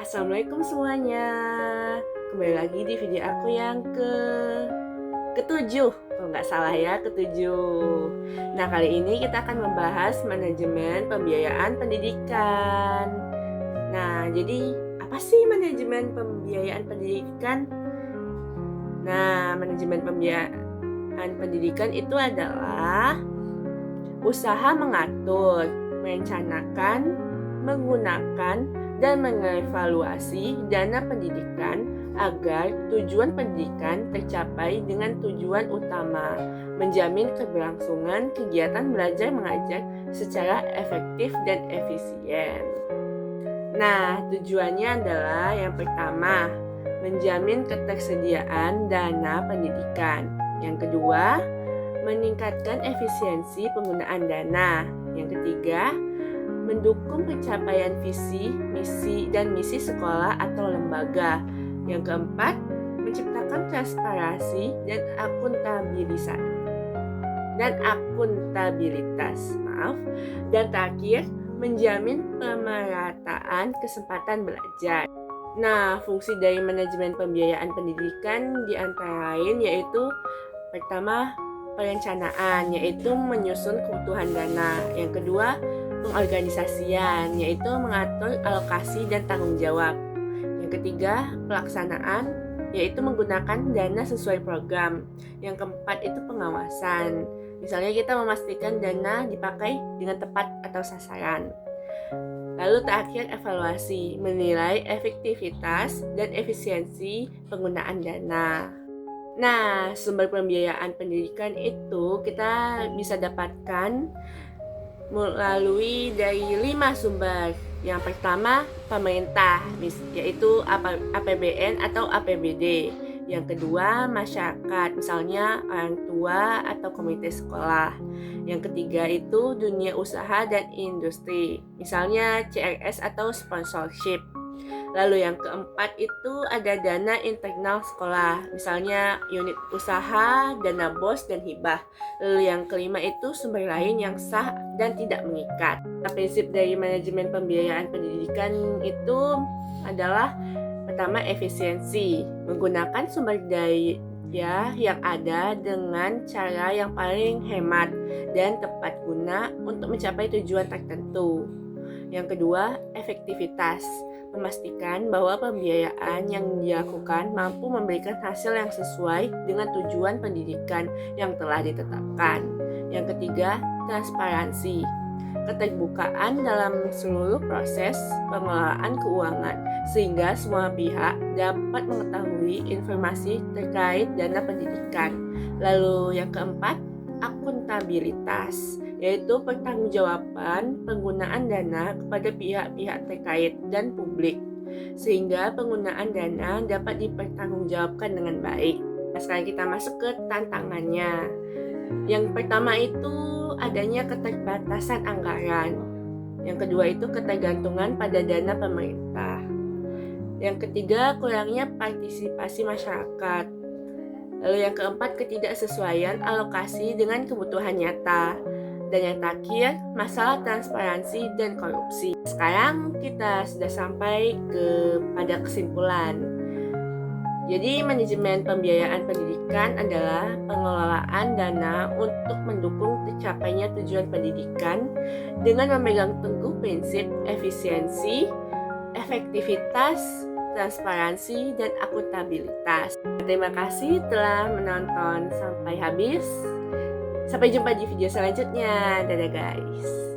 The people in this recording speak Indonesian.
Assalamualaikum semuanya. Kembali lagi di video aku yang ketujuh, kalau nggak salah ya, ketujuh. Nah, kali ini kita akan membahas manajemen pembiayaan pendidikan. Nah, jadi apa sih manajemen pembiayaan pendidikan? Nah, manajemen pembiayaan pendidikan itu adalah usaha mengatur, merencanakan, menggunakan, dan mengevaluasi dana pendidikan agar tujuan pendidikan tercapai dengan tujuan utama, menjamin keberlangsungan kegiatan belajar mengajar secara efektif dan efisien. Nah, tujuannya adalah yang pertama, menjamin ketersediaan dana pendidikan. Yang kedua, meningkatkan efisiensi penggunaan dana. Yang ketiga, mendukung pencapaian visi, misi, dan misi sekolah atau lembaga. Yang keempat, menciptakan transparansi dan akuntabilitas. Dan terakhir, menjamin pemerataan kesempatan belajar. Nah, fungsi dari manajemen pembiayaan pendidikan di antara lain yaitu pertama, perencanaan, yaitu menyusun kebutuhan dana. Yang kedua, pengorganisasian, yaitu mengatur alokasi dan tanggung jawab. Yang ketiga, pelaksanaan, yaitu menggunakan dana sesuai program. Yang keempat itu pengawasan. Misalnya kita memastikan dana dipakai dengan tepat atau sasaran. Lalu terakhir evaluasi, menilai efektivitas dan efisiensi penggunaan dana. Nah, sumber pembiayaan pendidikan itu kita bisa dapatkan melalui dari 5 sumber. Yang pertama, pemerintah, yaitu APBN atau APBD. Yang kedua, masyarakat, misalnya orang tua atau komite sekolah. Yang ketiga itu dunia usaha dan industri, misalnya CRS atau sponsorship. Lalu yang keempat itu ada dana internal sekolah, misalnya unit usaha, dana BOS, dan hibah. Lalu yang kelima itu sumber lain yang sah dan tidak mengikat. Nah, prinsip dari manajemen pembiayaan pendidikan itu adalah pertama, efisiensi, menggunakan sumber daya yang ada dengan cara yang paling hemat dan tepat guna untuk mencapai tujuan tertentu. Yang kedua, efektivitas, memastikan bahwa pembiayaan yang dilakukan mampu memberikan hasil yang sesuai dengan tujuan pendidikan yang telah ditetapkan. Yang ketiga, transparansi, keterbukaan dalam seluruh proses pengelolaan keuangan sehingga semua pihak dapat mengetahui informasi terkait dana pendidikan. Lalu yang keempat, akuntabilitas, yaitu pertanggungjawaban penggunaan dana kepada pihak-pihak terkait dan publik, sehingga penggunaan dana dapat dipertanggungjawabkan dengan baik. Nah, sekarang kita masuk ke tantangannya. Yang pertama itu adanya keterbatasan anggaran. Yang kedua itu ketergantungan pada dana pemerintah. Yang ketiga, kurangnya partisipasi masyarakat. Lalu yang keempat, ketidaksesuaian alokasi dengan kebutuhan nyata. Dan yang terakhir, masalah transparansi dan korupsi. Sekarang kita sudah sampai pada kesimpulan. Jadi manajemen pembiayaan pendidikan adalah pengelolaan dana untuk mendukung tercapainya tujuan pendidikan dengan memegang teguh prinsip efisiensi, efektivitas, transparansi, dan akuntabilitas. Terima kasih telah menonton sampai habis. Sampai jumpa di video selanjutnya. Dadah guys.